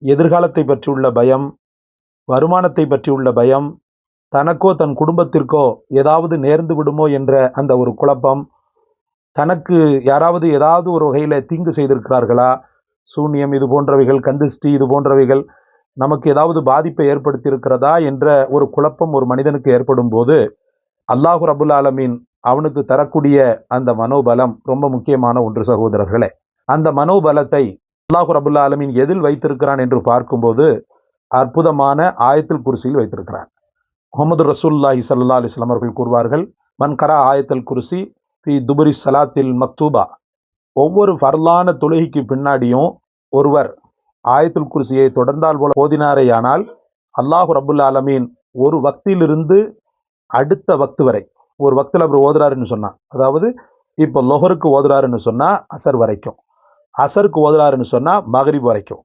எதிர்காலத்தை பற்றியுள்ள பயம், வருமானத்தை பற்றியுள்ள பயம், தனக்கோ தன் குடும்பத்திற்கோ ஏதாவது நேர்ந்து விடுமோ என்ற அந்த ஒரு குழப்பம், தனக்கு யாராவது ஏதாவது ஒரு வகையில் தீங்கு செய்திருக்கிறார்களா, சூனியம் இது போன்றவைகள், கந்திஷ்டி இது போன்றவைகள் நமக்கு ஏதாவது பாதிப்பை ஏற்படுத்தி இருக்கிறதா என்ற ஒரு குழப்பம் ஒரு மனிதனுக்கு ஏற்படும் போது அல்லாஹு ரபுல் ஆலமீன் அவனுக்கு தரக்கூடிய அந்த மனோபலம் ரொம்ப முக்கியமான ஒன்று சகோதரர்களே. அந்த மனோபலத்தை அல்லாஹு ரபுல் ஆலமீன் எதில் வைத்திருக்கிறான் என்று பார்க்கும்போது அற்புதமான ஆயத்துல் குர்சியில் வைத்திருக்கிறான். முகமது ரசூலுல்லாஹி ஸல்லல்லாஹு அலைஹி வஸல்லம் அவர்கள் கூறுவார்கள், மன் கரா ஆயத்துல் குர்சி ஃபி துபுரி ஸலாத்தில் மக்தூபா. ஒவ்வொரு ஃபர்லான தொழுகைக்கு பின்னாடியும் ஒருவர் ஆயத்துல் குர்சியை தொடர்ந்தால் போல ஓதினாரேயானால் அல்லாஹு ரபுல் ஆலமீன் ஒரு வக்திலிருந்து அடுத்த வக்து வரை, ஒரு வக்தில் அவர் ஓதுறாருன்னு சொன்னா, அதாவது இப்போ லொஹருக்கு ஓதுறாருன்னு சொன்னா அசர் வரைக்கும், அசருக்கு ஓதுறாருன்னு சொன்னா மகரிப் வரைக்கும்,